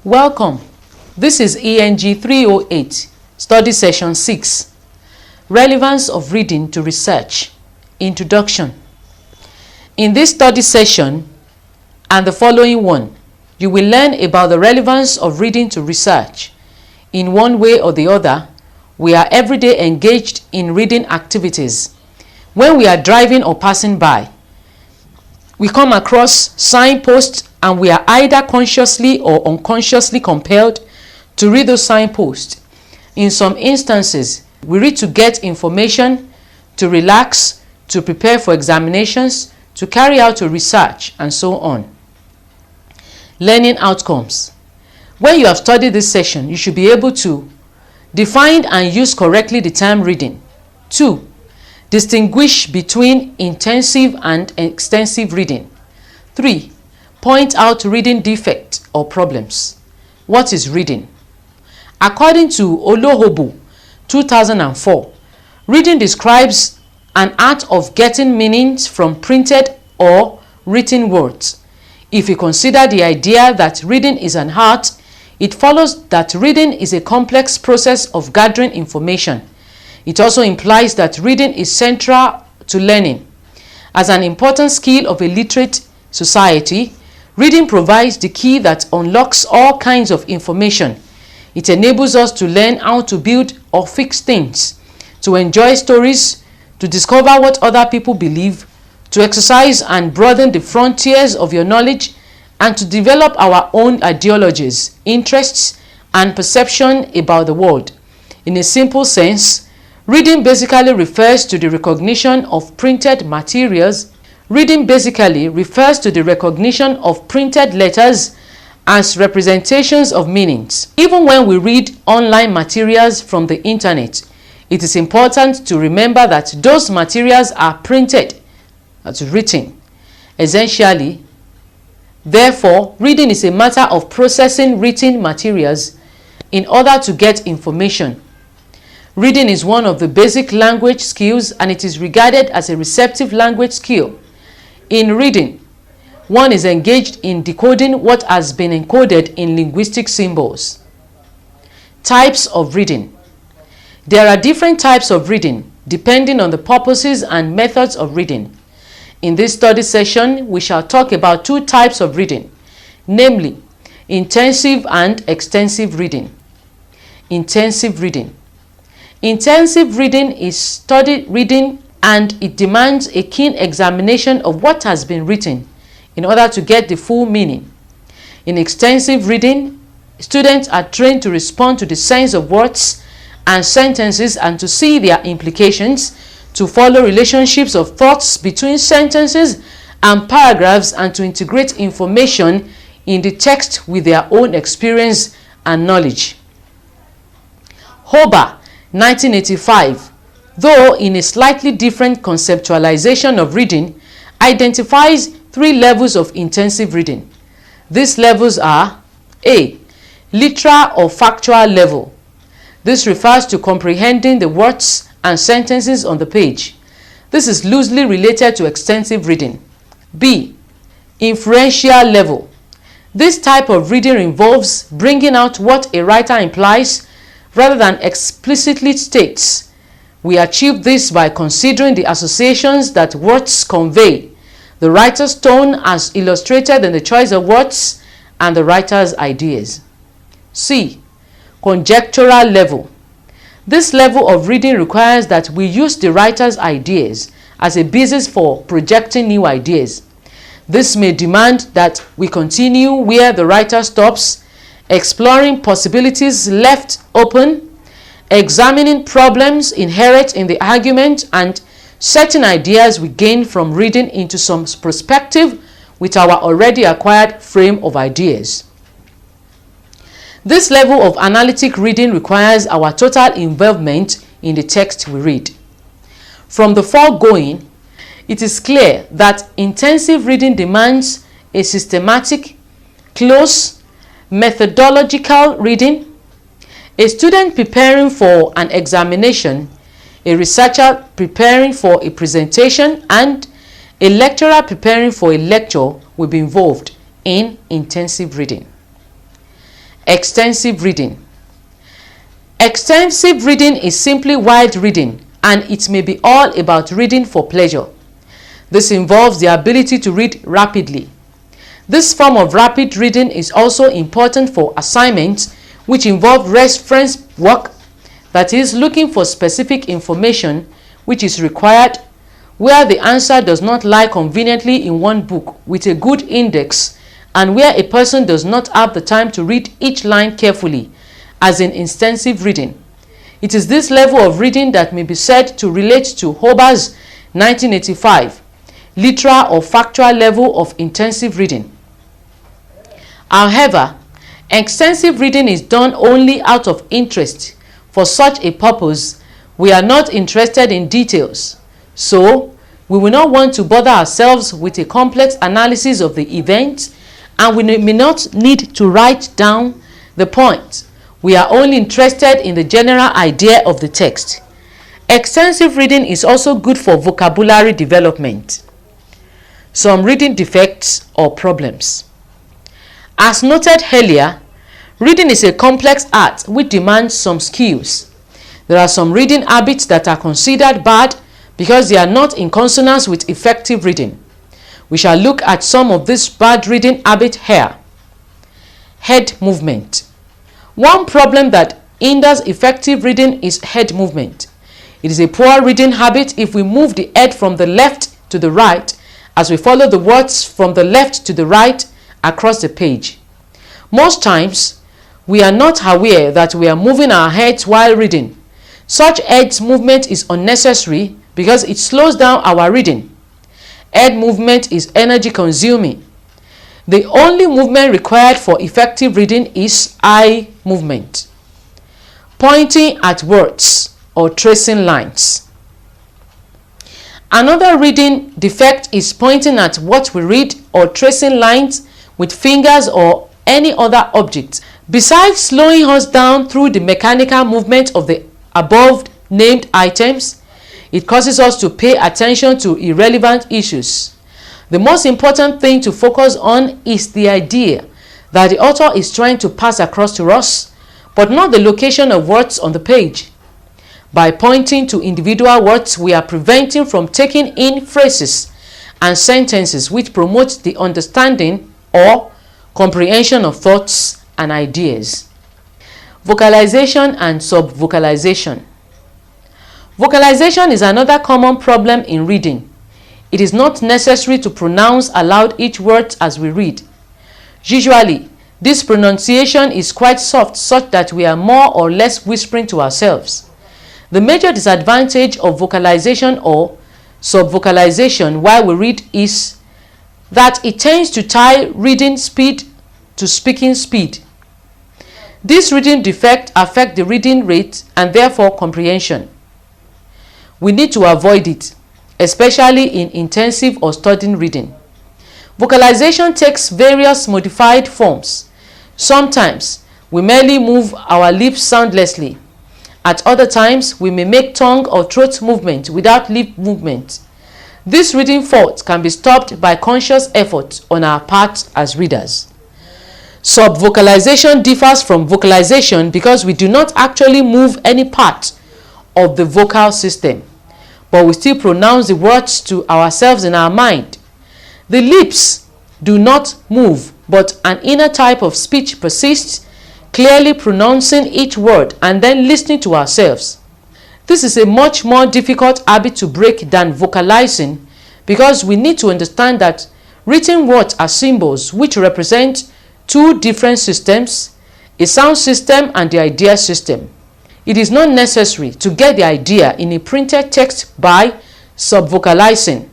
Welcome. This is ENG 308, Study Session 6. Relevance of Reading to Research. Introduction. In this study session and the following one, you will learn about the relevance of reading to research. In one way or the other, we are every day engaged in reading activities. When we are driving or passing by, we come across signposts and we are either consciously or unconsciously compelled to read those signposts. In some instances, we read to get information, to relax, to prepare for examinations, to carry out a research, and so on. Learning outcomes. When you have studied this session, you should be able to define and use correctly the term reading. 2. Distinguish between intensive and extensive reading. 3. Point out reading defects or problems. What is reading? According to Olohobu, 2004, reading describes an art of getting meanings from printed or written words. If you consider the idea that reading is an art, it follows that reading is a complex process of gathering information. It also implies that reading is central to learning. As an important skill of a literate society, reading provides the key that unlocks all kinds of information. It enables us to learn how to build or fix things, to enjoy stories, to discover what other people believe, to exercise and broaden the frontiers of your knowledge, and to develop our own ideologies, interests, and perception about the world. In a simple sense, reading basically refers to the recognition of printed materials. Reading basically refers to the recognition of printed letters as representations of meanings. Even when we read online materials from the internet, it is important to remember that those materials are printed, that's written. Essentially, therefore, reading is a matter of processing written materials in order to get information. Reading is one of the basic language skills and it is regarded as a receptive language skill. In reading, one is engaged in decoding what has been encoded in linguistic symbols. Types of reading. There are different types of reading depending on the purposes and methods of reading. In this study session, we shall talk about two types of reading, namely intensive and extensive reading. Intensive reading. Intensive reading is studied reading and it demands a keen examination of what has been written in order to get the full meaning. In extensive reading, students are trained to respond to the sense of words and sentences and to see their implications, to follow relationships of thoughts between sentences and paragraphs, and to integrate information in the text with their own experience and knowledge. Hober, 1985, though in a slightly different conceptualization of reading, identifies 3 levels of intensive reading. These levels are: A. Literal or factual level. This refers to comprehending the words and sentences on the page. This is loosely related to extensive reading. B. Inferential level. This type of reading involves bringing out what a writer implies rather than explicitly states. We achieve this by considering the associations that words convey, the writer's tone as illustrated in the choice of words, and the writer's ideas. C. Conjectural level. This level of reading requires that we use the writer's ideas as a basis for projecting new ideas. This may demand that we continue where the writer stops, exploring possibilities left open, examining problems inherent in the argument, and setting ideas we gain from reading into some perspective with our already acquired frame of ideas. This level of analytic reading requires our total involvement in the text we read. From the foregoing, it is clear that intensive reading demands a systematic, close, methodological reading. A student preparing for an examination, a researcher preparing for a presentation, and a lecturer preparing for a lecture will be involved in intensive reading. Extensive reading. Extensive reading is simply wide reading, and it may be all about reading for pleasure. This involves the ability to read rapidly. This form of rapid reading is also important for assignments which involve reference work, that is, looking for specific information which is required, where the answer does not lie conveniently in one book with a good index, and where a person does not have the time to read each line carefully, as in extensive reading. It is this level of reading that may be said to relate to Hober's 1985 literal or factual level of intensive reading. However, extensive reading is done only out of interest. For such a purpose, we are not interested in details, so we will not want to bother ourselves with a complex analysis of the event, and we may not need to write down the point. We are only interested in the general idea of the text. Extensive reading is also good for vocabulary development. Some reading defects or problems. As noted earlier, reading is a complex art which demands some skills. There are some reading habits that are considered bad because they are not in consonance with effective reading. We shall look at some of these bad reading habits here. Head movement. One problem that hinders effective reading is head movement. It is a poor reading habit if we move the head from the left to the right as we follow the words from the left to the right across the page. Most times, we are not aware that we are moving our heads while reading. Such head movement is unnecessary because it slows down our reading. Head movement is energy consuming. The only movement required for effective reading is eye movement. Pointing at words or tracing lines. Another reading defect is pointing at what we read or tracing lines with fingers or any other object. Besides slowing us down through the mechanical movement of the above named items, it causes us to pay attention to irrelevant issues. The most important thing to focus on is the idea that the author is trying to pass across to us, but not the location of words on the page. By pointing to individual words, we are preventing from taking in phrases and sentences which promote the understanding or comprehension of thoughts and ideas. Vocalization and subvocalization. Vocalization is another common problem in reading. It is not necessary to pronounce aloud each word as we read. Usually, this pronunciation is quite soft, such that we are more or less whispering to ourselves. The major disadvantage of vocalization or subvocalization while we read is that it tends to tie reading speed to speaking speed. This reading defect affects the reading rate and therefore comprehension. We need to avoid it, especially in intensive or studying reading. Vocalization takes various modified forms. Sometimes we merely move our lips soundlessly. At other times, we may make tongue or throat movement without lip movement. This reading fault can be stopped by conscious effort on our part as readers. Subvocalization differs from vocalization because we do not actually move any part of the vocal system, but we still pronounce the words to ourselves in our mind. The lips do not move, but an inner type of speech persists, clearly pronouncing each word and then listening to ourselves. This is a much more difficult habit to break than vocalizing because we need to understand that written words are symbols which represent two different systems, a sound system and the idea system. It is not necessary to get the idea in a printed text by subvocalizing.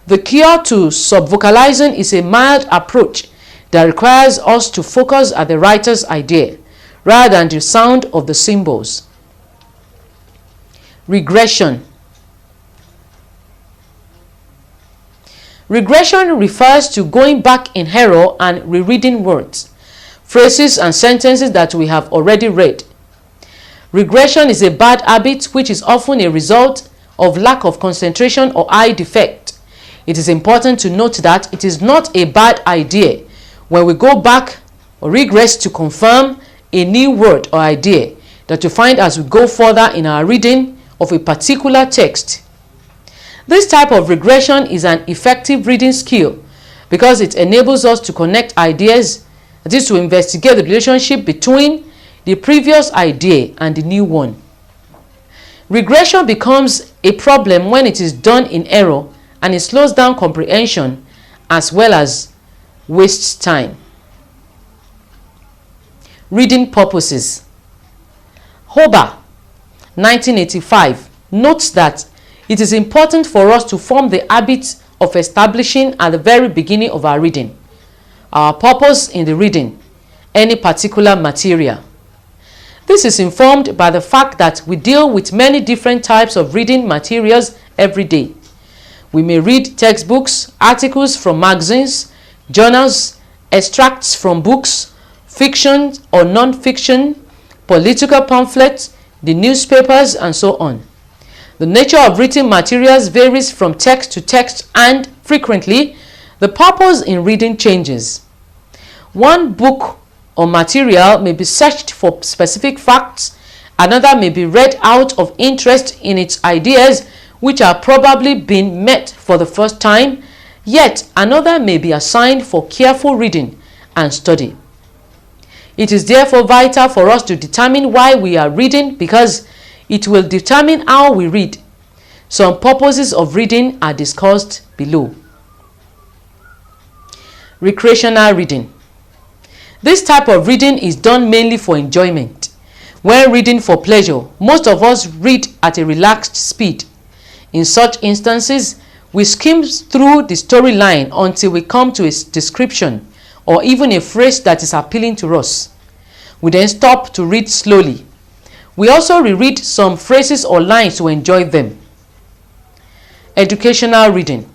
The cure to subvocalizing is a mild approach that requires us to focus at the writer's idea rather than the sound of the symbols. Regression. Regression refers to going back in error and rereading words, phrases, and sentences that we have already read. Regression is a bad habit which is often a result of lack of concentration or eye defect. It is important to note that it is not a bad idea when we go back or regress to confirm a new word or idea that we find as we go further in our reading of a particular text. This type of regression is an effective reading skill because it enables us to connect ideas, that is, to investigate the relationship between the previous idea and the new one. Regression becomes a problem when it is done in error, and it slows down comprehension as well as wastes time. Reading purposes. Hober, 1985, notes that it is important for us to form the habit of establishing at the very beginning of our reading our purpose in the reading any particular material. This is informed by the fact that we deal with many different types of reading materials every day. We may read textbooks, articles from magazines, journals, extracts from books, fiction or non-fiction, political pamphlets, the newspapers, and so on. The nature of written materials varies from text to text, and frequently, the purpose in reading changes. One book or material may be searched for specific facts, another may be read out of interest in its ideas which are probably being met for the first time, yet another may be assigned for careful reading and study. It is therefore vital for us to determine why we are reading, because it will determine how we read. Some purposes of reading are discussed below. Recreational reading. This type of reading is done mainly for enjoyment. When reading for pleasure, most of us read at a relaxed speed. In such instances, we skim through the storyline until we come to a description or even a phrase that is appealing to us. We then stop to read slowly. We also reread some phrases or lines to enjoy them. Educational reading.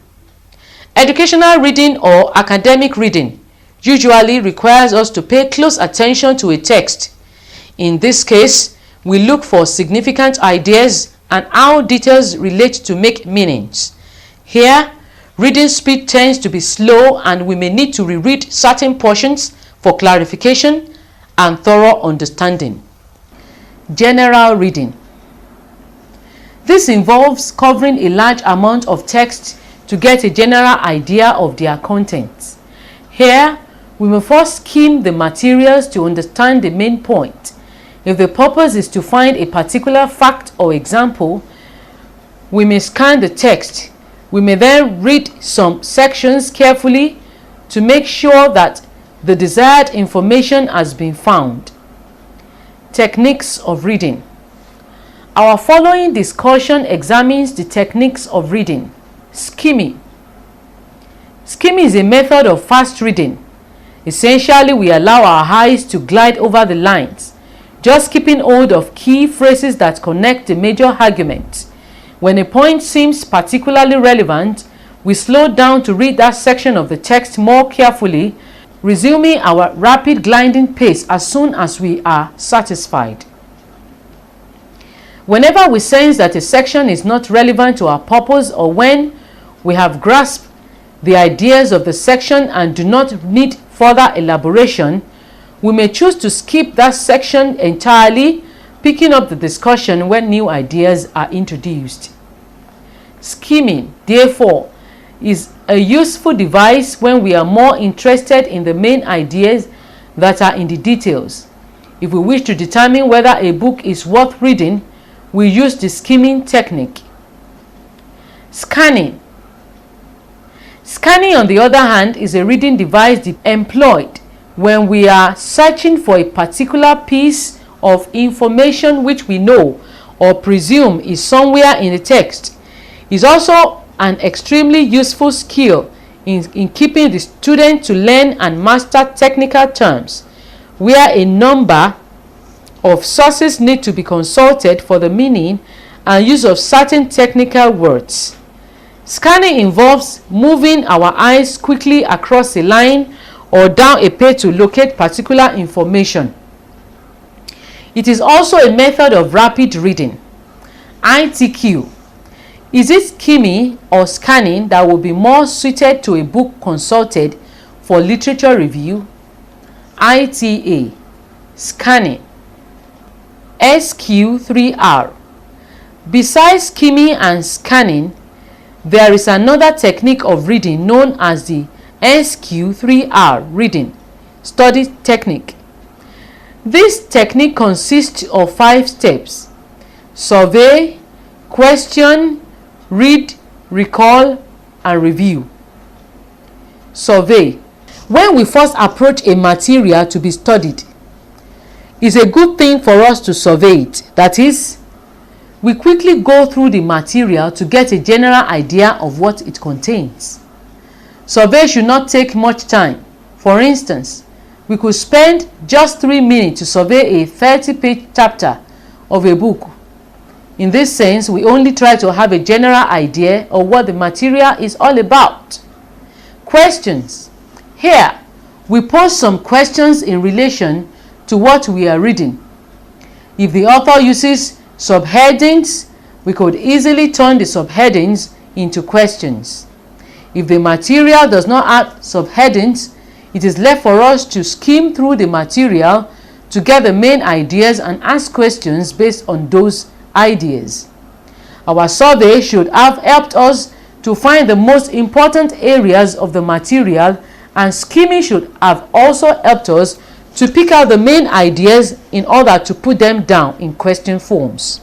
Educational reading or academic reading usually requires us to pay close attention to a text. In this case, we look for significant ideas and how details relate to make meanings. Here, reading speed tends to be slow, and we may need to reread certain portions for clarification and thorough understanding. General reading. This involves covering a large amount of text to get a general idea of their contents. Here, we may first skim the materials to understand the main point. If the purpose is to find a particular fact or example, we may scan the text. We may then read some sections carefully to make sure that the desired information has been found. Techniques of reading. Our following discussion examines the techniques of reading. Skimming. Skimming is a method of fast reading. Essentially, we allow our eyes to glide over the lines, just keeping hold of key phrases that connect the major arguments. When a point seems particularly relevant, we slow down to read that section of the text more carefully, resuming our rapid gliding pace as soon as we are satisfied. Whenever we sense that a section is not relevant to our purpose, or when we have grasped the ideas of the section and do not need further elaboration, we may choose to skip that section entirely, picking up the discussion when new ideas are introduced. Skimming, therefore, is a useful device when we are more interested in the main ideas that are in the details. If we wish to determine whether a book is worth reading, we use the skimming technique. Scanning. Scanning, on the other hand, is a reading device employed when we are searching for a particular piece of information which we know or presume is somewhere in the text. It is also an extremely useful skill in keeping the student to learn and master technical terms, where a number of sources need to be consulted for the meaning and use of certain technical words. Scanning involves moving our eyes quickly across a line or down a page to locate particular information. It is also a method of rapid reading. ITQ. Is it skimming or scanning that will be more suited to a book consulted for literature review? ITA, scanning. SQ3R. Besides skimming and scanning, there is another technique of reading known as the SQ3R reading study technique. This technique consists of 5 steps: survey, question, read, recall, and review. Survey. When we first approach a material to be studied, it's a good thing for us to survey it. That is, we quickly go through the material to get a general idea of what it contains. Survey should not take much time. For instance, we could spend just 3 minutes to survey a 30-page chapter of a book. In this sense, we only try to have a general idea of what the material is all about. Questions. Here, we pose some questions in relation to what we are reading. If the author uses subheadings, we could easily turn the subheadings into questions. If the material does not have subheadings, it is left for us to skim through the material to get the main ideas and ask questions based on those ideas. Our survey should have helped us to find the most important areas of the material, and skimming should have also helped us to pick out the main ideas in order to put them down in question forms.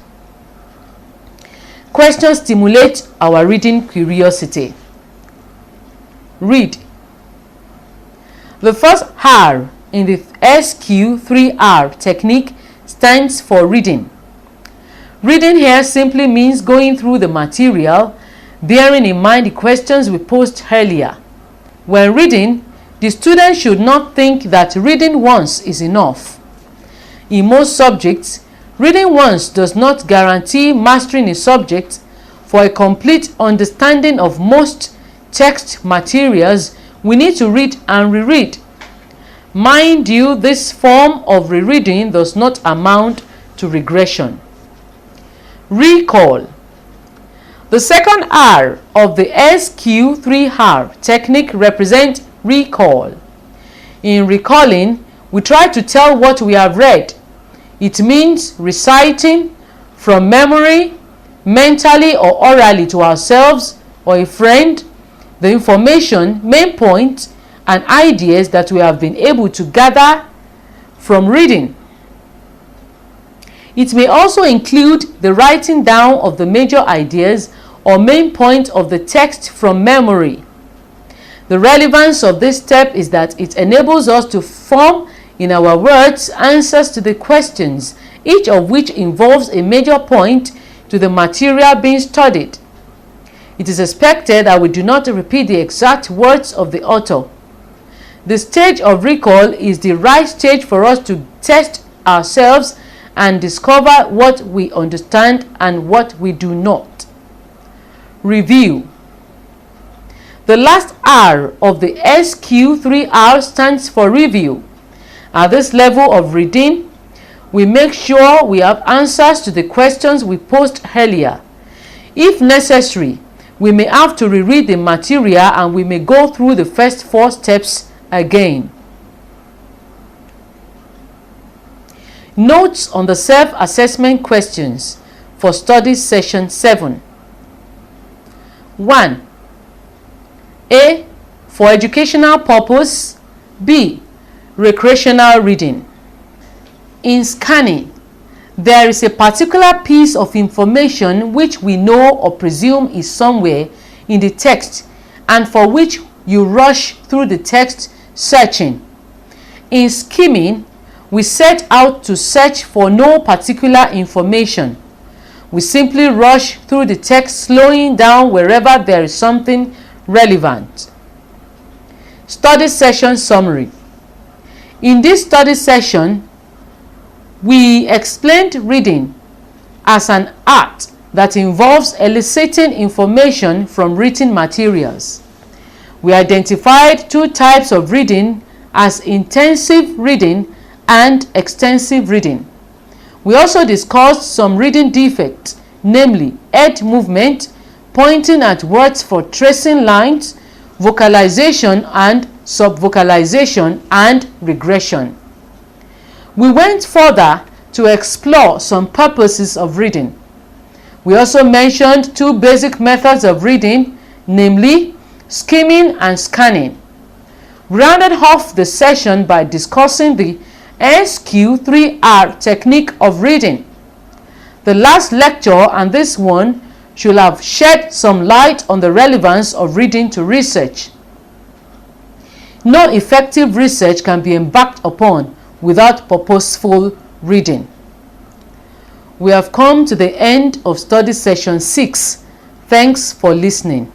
Questions stimulate our reading curiosity. Read. The first R in the SQ3R technique stands for reading. Reading here simply means going through the material, bearing in mind the questions we posed earlier. When reading, the student should not think that reading once is enough. In most subjects, reading once does not guarantee mastering a subject. For a complete understanding of most text materials, we need to read and reread. Mind you, this form of rereading does not amount to regression. Recall. The second R of the SQ3R technique represents recall. In recalling, we try to tell what we have read. It means reciting from memory, mentally or orally to ourselves or a friend, the information, main points, and ideas that we have been able to gather from reading. It may also include the writing down of the major ideas or main point of the text from memory. The relevance of this step is that it enables us to form in our words answers to the questions, each of which involves a major point to the material being studied. It is expected that we do not repeat the exact words of the author. The stage of recall is the right stage for us to test ourselves and discover what we understand and what we do not. Review. The last R of the SQ3R stands for review. At this level of reading, we make sure we have answers to the questions we posed earlier. If necessary, we may have to reread the material and we may go through the first 4 steps again. Notes on the self-assessment questions for study session 7. 1. A. For educational purpose. B. Recreational reading. In scanning, there is a particular piece of information which we know or presume is somewhere in the text and for which you rush through the text searching. In skimming, we set out to search for no particular information. We simply rush through the text, slowing down wherever there is something relevant. Study session summary. In this study session, we explained reading as an art that involves eliciting information from written materials. We identified 2 types of reading as intensive reading and extensive reading. We also discussed some reading defects, namely head movement, pointing at words for tracing lines, vocalization and subvocalization, and regression. We went further to explore some purposes of reading. We also mentioned two basic methods of reading, namely skimming and scanning. We rounded off the session by discussing the SQ3R technique of reading. The last lecture and this one should have shed some light on the relevance of reading to research. No effective research can be embarked upon without purposeful reading. We have come to the end of study session 6. Thanks for listening.